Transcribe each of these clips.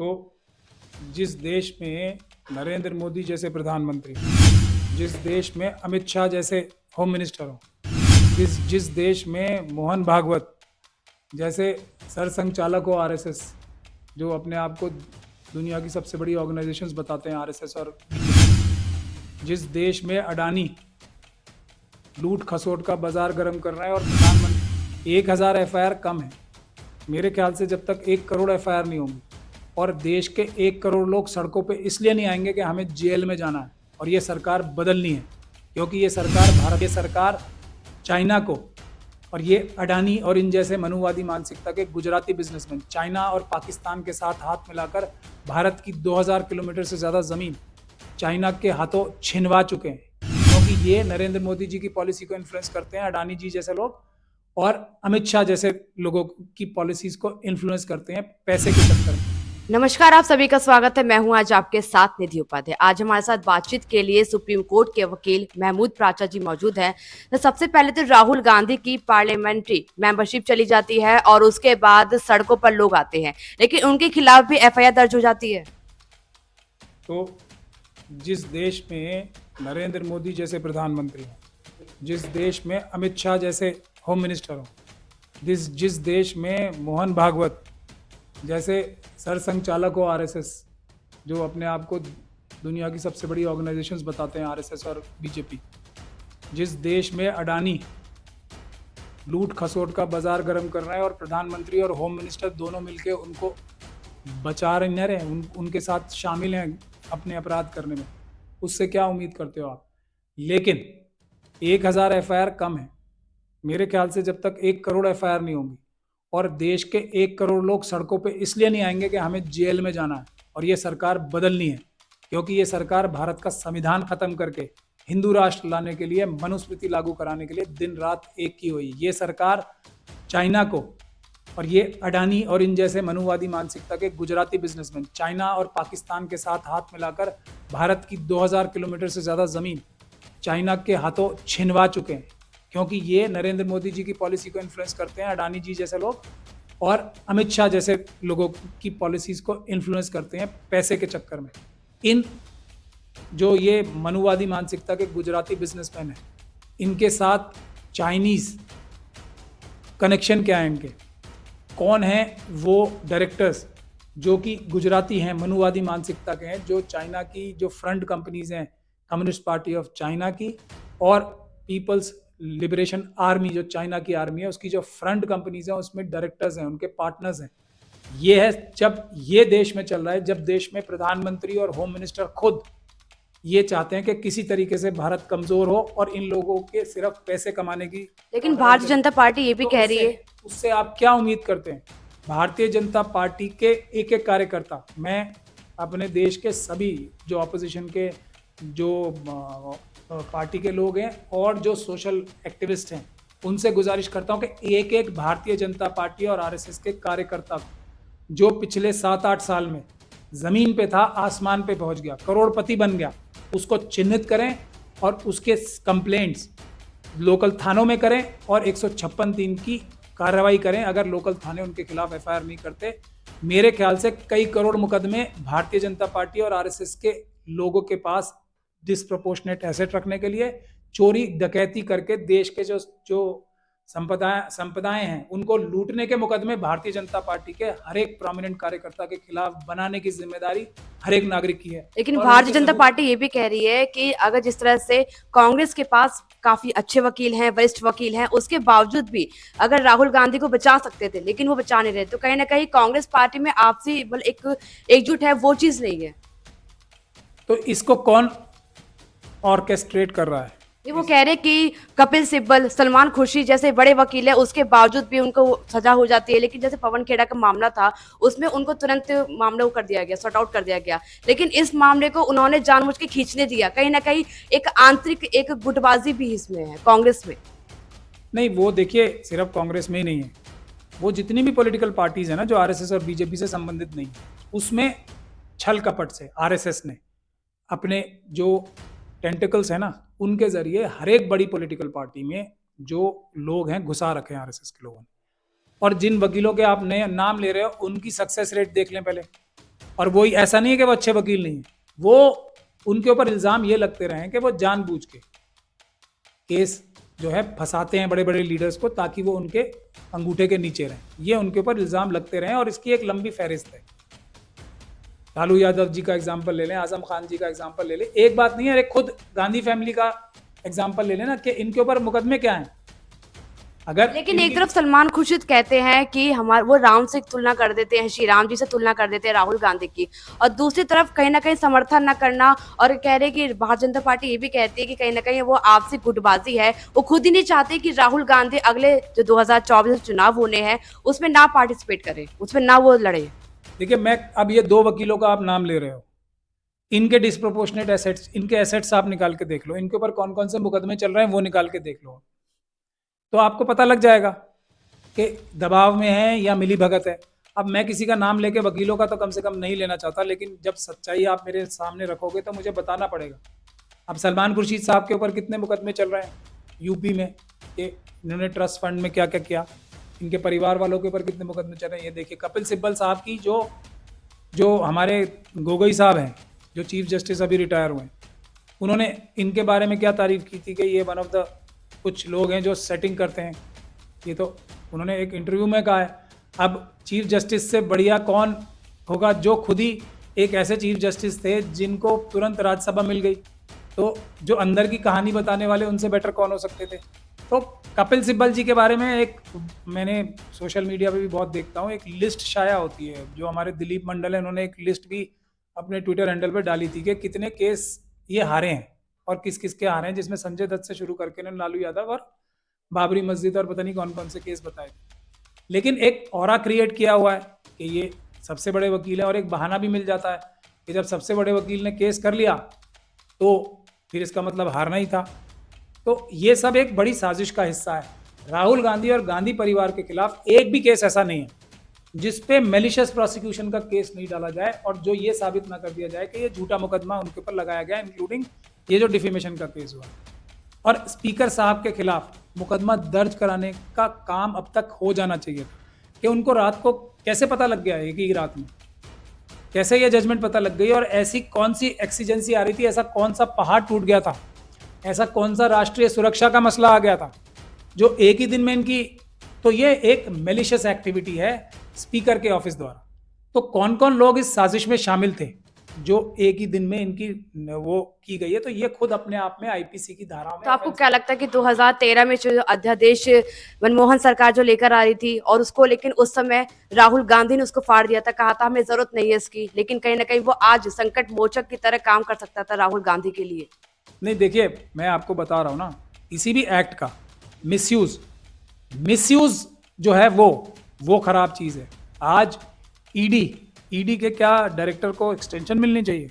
तो जिस देश में नरेंद्र मोदी जैसे प्रधानमंत्री, जिस देश में अमित शाह जैसे होम मिनिस्टर हो, जिस देश में मोहन भागवत जैसे सरसंघचालक हो आरएसएस, जो अपने आप को दुनिया की सबसे बड़ी ऑर्गेनाइजेशंस बताते हैं आरएसएस, और जिस देश में अडानी लूट खसोट का बाजार गर्म कर रहा है और प्रधानमंत्री 1000 एफआईआर कम है। मेरे ख्याल से जब तक 1 करोड़ एफआईआर नहीं होंगी और देश के 1 करोड़ लोग सड़कों पे इसलिए नहीं आएंगे कि हमें जेल में जाना है और ये सरकार बदलनी है, क्योंकि ये सरकार चाइना को और ये अडानी और इन जैसे मनुवादी मानसिकता के गुजराती बिजनेसमैन चाइना और पाकिस्तान के साथ हाथ मिलाकर भारत की 2000 किलोमीटर से ज़्यादा ज़मीन चाइना के हाथों छिनवा चुके हैं, क्योंकि ये नरेंद्र मोदी जी की पॉलिसी को इन्फ्लुएंस करते हैं। अडानी जी जैसे लोग और अमित शाह जैसे लोगों की पॉलिसीज को इन्फ्लुएंस करते हैं पैसे के चक्कर में। नमस्कार, आप सभी का स्वागत है। मैं हूं आज आपके साथ निधि उपाध्याय। आज हमारे साथ बातचीत के लिए सुप्रीम कोर्ट के वकील महमूद प्राचा जी मौजूद हैं। तो सबसे पहले तो राहुल गांधी की पार्लियामेंट्री मेंबरशिप चली जाती है और उसके बाद सड़कों पर लोग आते हैं, लेकिन उनके खिलाफ भी एफआईआर दर्ज हो जाती है। तो जिस देश में नरेंद्र मोदी जैसे प्रधानमंत्री हो, जिस देश में अमित शाह जैसे होम मिनिस्टर हो, जिस देश में मोहन भागवत जैसे सरसंघचालक हो आरएसएस, जो अपने आप को दुनिया की सबसे बड़ी ऑर्गेनाइजेशंस बताते हैं आरएसएस और बीजेपी, जिस देश में अडानी लूट खसोट का बाजार गर्म कर रहा है और प्रधानमंत्री और होम मिनिस्टर दोनों मिलके उनको बचा रहे हैं, उनके साथ शामिल हैं अपने अपराध करने में, उससे क्या उम्मीद करते हो आप? लेकिन 1000 एफआईआर कम है। मेरे ख्याल से जब तक 1 करोड़ एफआईआर नहीं होंगी और देश के 1 करोड़ लोग सड़कों पे इसलिए नहीं आएंगे कि हमें जेल में जाना है और ये सरकार बदलनी है, क्योंकि ये सरकार भारत का संविधान खत्म करके हिंदू राष्ट्र लाने के लिए, मनुस्मृति लागू कराने के लिए दिन रात एक की हुई। ये सरकार चाइना को और ये अडानी और इन जैसे मनुवादी मानसिकता के गुजराती बिजनेसमैन चाइना और पाकिस्तान के साथ हाथ मिलाकर भारत की 2000 किलोमीटर से ज़्यादा ज़मीन चाइना के हाथों छिनवा चुके हैं, क्योंकि ये नरेंद्र मोदी जी की पॉलिसी को इन्फ्लुएंस करते हैं। अडानी जी जैसे लोग और अमित शाह जैसे लोगों की पॉलिसीज को इन्फ्लुएंस करते हैं पैसे के चक्कर में। इन जो ये मनुवादी मानसिकता के गुजराती बिजनेसमैन हैं, इनके साथ चाइनीज़ कनेक्शन क्या है, इनके कौन हैं वो डायरेक्टर्स जो कि गुजराती हैं, मनुवादी मानसिकता के हैं, जो चाइना की जो फ्रंट कंपनीज हैं, कम्युनिस्ट पार्टी ऑफ चाइना की और पीपल्स लिबरेशन आर्मी जो चाइना की आर्मी है, उसकी जो फ्रंट कंपनीज हैं उसमें डायरेक्टर्स हैं, उनके पार्टनर्स हैं। ये है जब ये देश में चल रहा है, जब देश में प्रधानमंत्री और होम मिनिस्टर खुद ये चाहते हैं कि किसी तरीके से भारत कमजोर हो और इन लोगों के सिर्फ पैसे कमाने की। लेकिन भारतीय जनता पार्टी ये भी कह रही है, उससे आप क्या उम्मीद करते हैं? भारतीय जनता पार्टी के एक एक कार्यकर्ता, मैं अपने देश के सभी जो ऑपोजिशन के जो पार्टी के लोग हैं और जो सोशल एक्टिविस्ट हैं, उनसे गुजारिश करता हूं कि एक एक भारतीय जनता पार्टी और आरएसएस के कार्यकर्ता जो पिछले 7-8 साल में जमीन पे था, आसमान पे पहुंच गया, करोड़पति बन गया, उसको चिन्हित करें और उसके कंप्लेंट्स लोकल थानों में करें और 156(3) की कार्रवाई करें। अगर लोकल थाने उनके खिलाफ एफआईआर नहीं करते, मेरे ख्याल से कई करोड़ मुकदमे भारतीय जनता पार्टी और आरएसएस के लोगों के पास डिस्प्रपोर्शनेट एसेट रखने के लिए, चोरी डकैती करके देश के जो संपदाएं हैं उनको लूटने के मुकदमे भारतीय जनता पार्टी के हर एक प्रोमिनेंट कार्यकर्ता के खिलाफ बनाने की जिम्मेदारी हर एक नागरिक की है। लेकिन भारतीय जनता पार्टी ये भी कह रही है कि अगर जिस तरह से कांग्रेस के पास काफी अच्छे वकील हैं, वरिष्ठ वकील हैं, उसके बावजूद भी अगर राहुल गांधी को बचा सकते थे लेकिन वो बचा नहीं रहे, तो कहीं ना कहीं कांग्रेस पार्टी में आपसी एक एकजुट है, वो चीज नहीं है। तो इसको कौन ऑर्केस्ट्रेट कर रहा है? ये वो कह रहे कि कपिल सिब्बल, सलमान खुर्शीद जैसे बड़े वकील है, उसके बावजूद भी उनको सजा हो जाती है। लेकिन जैसे पवन खेड़ा का मामला था, उसमें उनको तुरंत मामला कर दिया गया, सॉर्ट आउट कर दिया गया। लेकिन इस मामले को उन्होंने जानबूझ के खींचने दिया। कहीं ना कहीं एक आंतरिक एक गुटबाजी भी इसमें है कांग्रेस में। नहीं, वो देखिए सिर्फ कांग्रेस में ही नहीं है, वो जितनी भी पॉलिटिकल पार्टीज है ना जो आरएसएस और बीजेपी से संबंधित नहीं, उसमें छल कपट से आरएसएस ने अपने जो टेंटिकल्स है ना, उनके जरिए हर एक बड़ी पॉलिटिकल पार्टी में जो लोग हैं घुसा रखे हैं आरएसएस के लोगों ने। और जिन वकीलों के आप नए नाम ले रहे हो, उनकी सक्सेस रेट देख लें पहले, और वही ऐसा नहीं है कि वो अच्छे वकील नहीं है, वो उनके ऊपर इल्जाम ये लगते रहे कि वो जानबूझ के केस जो है फंसाते हैं बड़े बड़े लीडर्स को ताकि वो उनके अंगूठे के नीचे रहें। ये उनके ऊपर इल्जाम लगते रहे और इसकी एक लंबी फहरिस्त है। लालू यादव जी का एग्जाम्पल ले लें, आजम खान जी का एग्जाम्पल ले लें, एक बात नहीं है, अरे खुद गांधी फैमिली का एग्जाम्पल ले लेना कि इनके ऊपर मुकदमे क्या हैं। अगर लेकिन एक तरफ सलमान खुर्शीद कहते हैं कि हमारे वो राम से तुलना कर देते हैं, श्री राम जी से तुलना कर देते हैं राहुल गांधी की, और दूसरी तरफ कहीं ना कहीं समर्थन न करना और कह रहे कि भारतीय जनता पार्टी ये भी कहती है कि कहीं ना कहीं वो आपसी गुटबाजी है, वो खुद ही नहीं चाहते कि राहुल गांधी अगले जो 2024 चुनाव होने हैं उसमें ना पार्टिसिपेट करे, उसमें ना वो लड़े। देखिए, मैं अब ये 2 वकीलों का आप नाम ले रहे हो, इनके डिस्प्रोपोर्शनेट एसेट्स, इनके एसेट्स आप निकाल के देख लो, इनके ऊपर कौन कौन से मुकदमे चल रहे हैं वो निकाल के देख लो, तो आपको पता लग जाएगा कि दबाव में है या मिली भगत है। अब मैं किसी का नाम लेके वकीलों का तो कम से कम नहीं लेना चाहता, लेकिन जब सच्चाई आप मेरे सामने रखोगे तो मुझे बताना पड़ेगा। अब सलमान खुर्शीद साहब के ऊपर कितने मुकदमे चल रहे हैं यूपी में कि इन्होंने ट्रस्ट फंड में क्या क्या किया, इनके परिवार वालों के ऊपर कितने मुकदमे चल रहे हैं। ये देखिए कपिल सिब्बल साहब की, जो हमारे गोगोई साहब हैं, जो चीफ जस्टिस अभी रिटायर हुए, उन्होंने इनके बारे में क्या तारीफ की थी कि ये वन ऑफ द कुछ लोग हैं जो सेटिंग करते हैं। ये तो उन्होंने एक इंटरव्यू में कहा है। अब चीफ जस्टिस से बढ़िया कौन होगा, जो खुद ही एक ऐसे चीफ जस्टिस थे जिनको तुरंत राज्यसभा मिल गई, तो जो अंदर की कहानी बताने वाले उनसे बेटर कौन हो सकते थे। तो कपिल सिब्बल जी के बारे में एक मैंने सोशल मीडिया पे भी बहुत देखता हूँ, एक लिस्ट शाया होती है, जो हमारे दिलीप मंडल है उन्होंने एक लिस्ट भी अपने ट्विटर हैंडल पे डाली थी कि कितने केस ये हारे हैं और किस किस के हारे हैं, जिसमें संजय दत्त से शुरू करके ने लालू यादव और बाबरी मस्जिद और पता नहीं कौन कौन से केस बताए थे। लेकिन एक ऑरा क्रिएट किया हुआ है कि ये सबसे बड़े वकील है, और एक बहाना भी मिल जाता है कि जब सबसे बड़े वकील ने केस कर लिया तो फिर इसका मतलब हारना ही था। तो ये सब एक बड़ी साजिश का हिस्सा है। राहुल गांधी और गांधी परिवार के खिलाफ एक भी केस ऐसा नहीं है जिस पे मेलिशियस प्रोसिक्यूशन का केस नहीं डाला जाए और जो ये साबित ना कर दिया जाए कि ये झूठा मुकदमा उनके ऊपर लगाया गया, इंक्लूडिंग ये जो डिफेमेशन का केस हुआ। और स्पीकर साहब के खिलाफ मुकदमा दर्ज कराने का काम अब तक हो जाना चाहिए था कि उनको रात को कैसे पता लग गया एक ही रात में, कैसे ये जजमेंट पता लग गई और ऐसी कौन सी एक्सीजेंसी आ रही थी, ऐसा कौन सा पहाड़ टूट गया था, ऐसा कौन सा राष्ट्रीय सुरक्षा का मसला आ गया था जो एक ही दिन में इनकी। तो ये एक मेलिशियस एक्टिविटी है स्पीकर के ऑफिस द्वारा। तो कौन कौन लोग इस साजिश में शामिल थे जो एक ही दिन में इनकी वो की गई है, तो ये खुद अपने आप में आईपीसी की धाराओं में। तो आपको क्या लगता है कि 2013 में जो अध्यादेश मनमोहन सरकार जो लेकर आ रही थी और उसको, लेकिन उस समय राहुल गांधी ने उसको फाड़ दिया था, कहा था हमें जरूरत नहीं है इसकी, लेकिन कहीं ना कहीं वो आज संकट मोचक की तरह काम कर सकता था राहुल गांधी के लिए? नहीं, देखिए मैं आपको बता रहा हूँ ना, किसी भी एक्ट का मिसयूज जो है वो खराब चीज है। आज ईडी के क्या डायरेक्टर को एक्सटेंशन मिलनी चाहिए,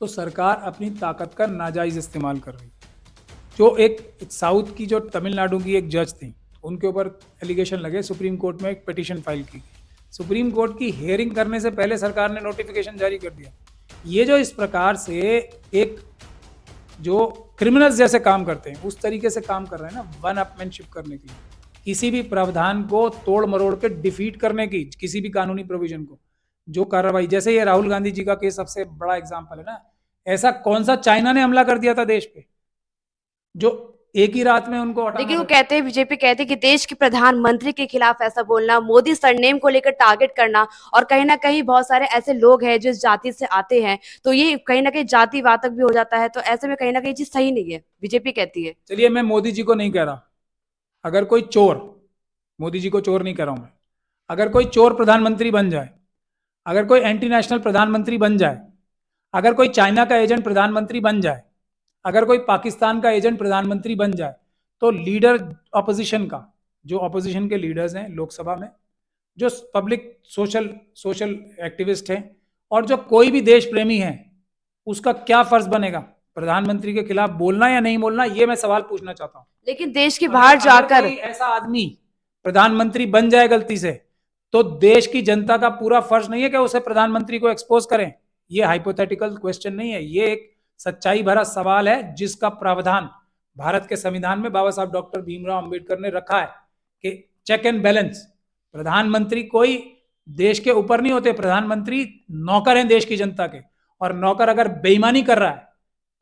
तो सरकार अपनी ताकत का नाजायज इस्तेमाल कर रही है। जो एक साउथ की, जो तमिलनाडु की एक जज थी, उनके ऊपर एलिगेशन लगे, सुप्रीम कोर्ट में एक पिटीशन फाइल की, सुप्रीम कोर्ट की हियरिंग करने से पहले सरकार ने नोटिफिकेशन जारी कर दिया। ये जो इस प्रकार से एक जो क्रिमिनल्स जैसे काम करते हैं उस तरीके से काम कर रहे हैं ना, वन अपमैनशिप करने के लिए, किसी भी प्रावधान को तोड़ मरोड़ के डिफीट करने की, किसी भी कानूनी प्रोविजन को, जो कार्रवाई, जैसे ये राहुल गांधी जी का केस सबसे बड़ा एग्जांपल है ना। ऐसा कौन सा चाइना ने हमला कर दिया था देश पे जो एक ही रात में उनको हटाना? लेकिन वो कहते हैं, बीजेपी कहते हैं कि देश के प्रधानमंत्री के खिलाफ ऐसा बोलना, मोदी सरनेम को लेकर टारगेट करना, और कहीं ना कहीं बहुत सारे ऐसे लोग हैं जो इस जाति से आते हैं, तो ये कहीं ना कहीं जातिवाचक भी हो जाता है। तो ऐसे में कहीं ना कहीं चीज सही नहीं है, बीजेपी कहती है। चलिए, मैं मोदी जी को नहीं कह रहा, अगर कोई चोर, मोदी जी को चोर नहीं कह रहा हूं मैं, अगर कोई चोर प्रधानमंत्री बन जाए, अगर कोई एंटी नेशनल प्रधानमंत्री बन जाए, अगर कोई चाइना का एजेंट प्रधानमंत्री बन जाए, अगर कोई पाकिस्तान का एजेंट प्रधानमंत्री बन जाए, तो लीडर ऑपोजिशन का, जो ऑपोजिशन के लीडर्स हैं लोकसभा में, जो पब्लिक सोशल एक्टिविस्ट हैं, और जो कोई भी देश प्रेमी है, उसका क्या फर्ज बनेगा प्रधानमंत्री के खिलाफ बोलना या नहीं बोलना? ये मैं सवाल पूछना चाहता हूँ। लेकिन देश के बाहर जाकर ऐसा आदमी प्रधानमंत्री बन जाए गलती से, तो देश की जनता का पूरा फर्ज नहीं है कि उसे प्रधानमंत्री को एक्सपोज करें। ये हाइपोथेटिकल क्वेश्चन नहीं है, ये एक सच्चाई भरा सवाल है जिसका प्रावधान भारत के संविधान में बाबा साहब डॉक्टर भीमराव अंबेडकर ने रखा है कि चेक एंड बैलेंस, प्रधानमंत्री कोई देश के ऊपर नहीं होते, प्रधानमंत्री नौकर हैं देश की जनता के। और नौकर अगर बेईमानी कर रहा है,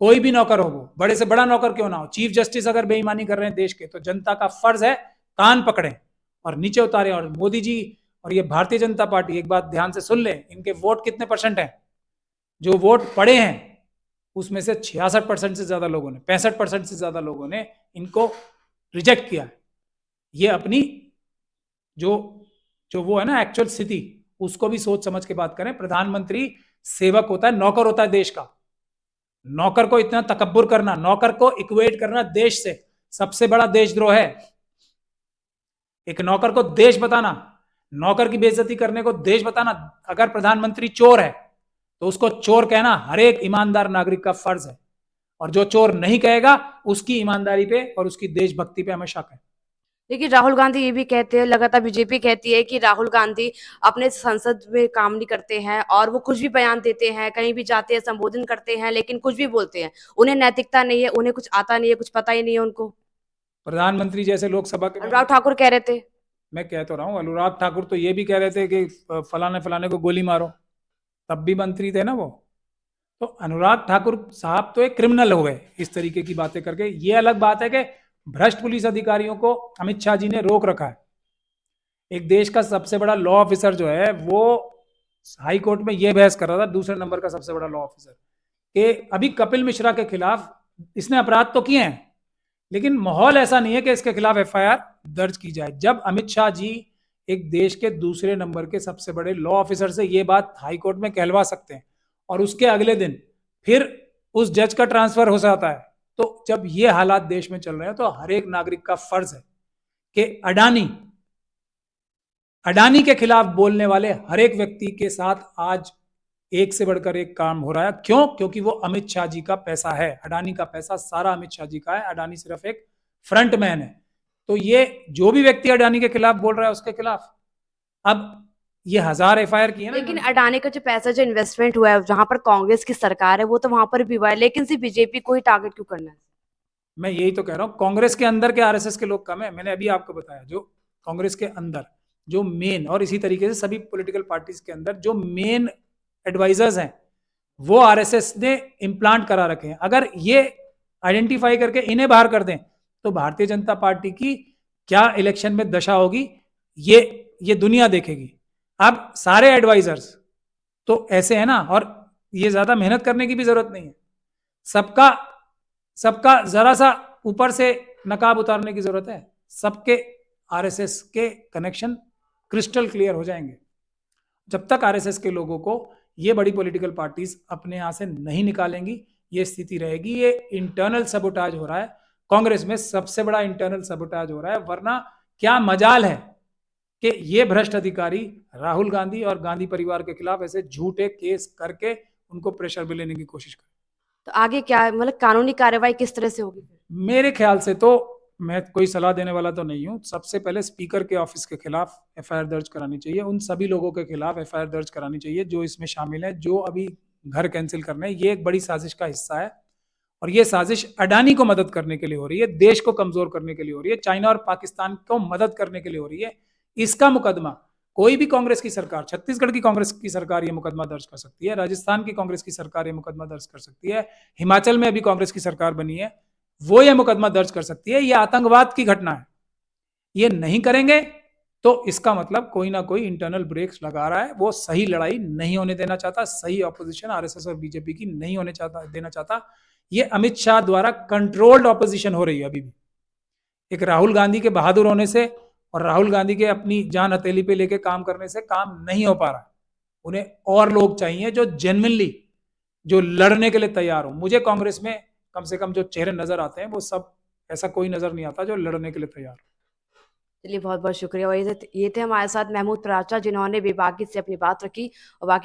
कोई भी नौकर हो, वो बड़े से बड़ा नौकर क्यों ना हो, चीफ जस्टिस अगर बेईमानी कर रहे हैं देश के, तो जनता का फर्ज है कान पकड़े और नीचे उतारे। और मोदी जी और ये भारतीय जनता पार्टी, एक बात ध्यान से सुन ले, इनके वोट कितने परसेंट हैं? जो वोट पड़े हैं उसमें से 66% से ज्यादा लोगों ने, 65% से ज्यादा लोगों ने इनको रिजेक्ट किया है। ये अपनी जो जो वो है ना एक्चुअल स्थिति, उसको भी सोच समझ के बात करें। प्रधानमंत्री सेवक होता है, नौकर होता है देश का। नौकर को इतना तकब्बुर करना, नौकर को इक्वेट करना देश से, सबसे बड़ा देशद्रोह है। एक नौकर को देश बताना, नौकर की बेइज्जती करने को देश बताना। अगर प्रधानमंत्री चोर है तो उसको चोर कहना हर एक ईमानदार नागरिक का फर्ज है, और जो चोर नहीं कहेगा उसकी ईमानदारी पे और उसकी देशभक्ति पे हमें शक है। लेकिन राहुल गांधी ये भी कहते हैं, लगातार बीजेपी कहती है कि राहुल गांधी अपने संसद में काम नहीं करते हैं और वो कुछ भी बयान देते हैं, कहीं भी जाते हैं संबोधन करते हैं, लेकिन कुछ भी बोलते हैं, उन्हें नैतिकता नहीं है, उन्हें कुछ आता नहीं है, कुछ पता ही नहीं है उनको। प्रधानमंत्री जैसे लोकसभा के अनुराग ठाकुर कह रहे थे। मैं कह तो रहा हूँ, अनुराग ठाकुर तो ये भी कह रहे थे कि फलाने फलाने को गोली मारो, तब भी मंत्री थे ना वो। तो अनुराग ठाकुर साहब तो एक क्रिमिनल हो गए इस तरीके की बातें करके। ये अलग बात है कि भ्रष्ट पुलिस अधिकारियों को अमित शाह जी ने रोक रखा है। एक देश का सबसे बड़ा लॉ ऑफिसर जो है वो हाई कोर्ट में ये बहस कर रहा था, दूसरे नंबर का सबसे बड़ा लॉ ऑफिसर, कि अभी कपिल मिश्रा के खिलाफ इसने अपराध तो किए हैं, लेकिन माहौल ऐसा नहीं है कि इसके खिलाफ एफआईआर दर्ज की जाए। जब अमित शाह जी एक देश के दूसरे नंबर के सबसे बड़े लॉ ऑफिसर से ये बात हाई कोर्ट में कहलवा सकते हैं, और उसके अगले दिन फिर उस जज का ट्रांसफर हो जाता है, तो जब ये हालात देश में चल रहे हैं तो हर एक नागरिक का फर्ज है कि अडानी के खिलाफ बोलने वाले हर एक व्यक्ति के साथ आज एक से बढ़कर एक काम हो रहा है। क्यों? क्योंकि वो अमित शाह जी का पैसा है। अडानी का पैसा सारा अमित शाह जी का है, अडानी सिर्फ एक फ्रंट मैन है। तो ये जो भी व्यक्ति अडानी के खिलाफ बोल रहा है उसके खिलाफ अब ये 1000 एफआईआर की है ना। लेकिन अडानी का जो पैसा, जो इन्वेस्टमेंट हुआ है, जहां पर कांग्रेस की सरकार है, वो तो वहां पर भी हुआ है, लेकिन सिर्फ बीजेपी को ही टारगेट क्यों करना है? मैं यही तो कह रहा हूँ, कांग्रेस के अंदर के आरएसएस के लोग कम है। मैंने अभी आपको बताया, जो कांग्रेस के अंदर जो मेन, और इसी तरीके से सभी पॉलिटिकल पार्टीज के अंदर जो मेन एडवाइजर्स हैं वो आरएसएस ने इम्प्लांट करा रखे हैं। अगर ये आइडेंटिफाई करके इन्हें बाहर कर दें तो भारतीय जनता पार्टी की क्या इलेक्शन में दशा होगी ये दुनिया देखेगी। अब सारे एडवाइजर्स तो ऐसे है ना, और ये ज्यादा मेहनत करने की भी जरूरत नहीं है। सबका जरा सा ऊपर से नकाब उतारने की जरूरत है। सबके आरएसएस के कनेक्शन क्रिस्टल क्लियर हो जाएंगे। जब तक आरएसएस के लोगों को ये बड़ी पॉलिटिकल पार्टीज अपने यहां से नहीं निकालेंगी, ये स्थिति रहेगी। ये इंटरनल सबोटाज हो रहा है कांग्रेस में, सबसे बड़ा इंटरनल सबोटाज हो रहा है। वरना क्या मजाल है कि ये भ्रष्ट अधिकारी राहुल गांधी और गांधी परिवार के खिलाफ ऐसे झूठे केस करके उनको प्रेशर में लेने की कोशिश करें। तो आगे क्या, मतलब कानूनी कार्रवाई किस तरह से होगी? मेरे ख्याल से तो, मैं कोई सलाह देने वाला तो नहीं हूं, सबसे पहले स्पीकर के ऑफिस के खिलाफ एफआईआर दर्ज करानी चाहिए। उन सभी लोगों के खिलाफ एफआईआर दर्ज करानी चाहिए जो इसमें शामिल है, जो अभी घर कैंसिल करने। ये एक बड़ी साजिश का हिस्सा है, और ये साजिश अडानी को मदद करने के लिए हो रही है, देश को कमजोर करने के लिए हो रही है, चाइना और पाकिस्तान को मदद करने के लिए हो रही है। इसका मुकदमा कोई भी कांग्रेस की सरकार, छत्तीसगढ़ की कांग्रेस की सरकार ये मुकदमा दर्ज कर सकती है, राजस्थान की कांग्रेस की सरकार ये मुकदमा दर्ज कर सकती है, हिमाचल में अभी कांग्रेस की सरकार बनी है वो ये मुकदमा दर्ज कर सकती है। ये आतंकवाद की घटना है। ये नहीं करेंगे तो इसका मतलब कोई ना कोई इंटरनल ब्रेक्स लगा रहा है। वो सही लड़ाई नहीं होने देना चाहता, सही ऑपोजिशन आरएसएस और बीजेपी की नहीं होने देना चाहता। ये अमित शाह द्वारा कंट्रोल्ड ऑपोजिशन हो रही है अभी भी। एक राहुल गांधी के बहादुर होने से और राहुल गांधी के अपनी जान हथेली पे लेके काम करने से काम नहीं हो पा रहा। उन्हें और लोग चाहिए जो जेन्युइनली, जो लड़ने के लिए तैयार हो। मुझे कांग्रेस में कम से कम जो चेहरे नजर आते हैं वो सब, ऐसा कोई नजर नहीं आता जो लड़ने के लिए तैयार हो। चलिए, बहुत बहुत शुक्रिया। और ये थे हमारे साथ महमूद पराचा, जिन्होंने विभागीय से अपनी बात रखी। और बाकी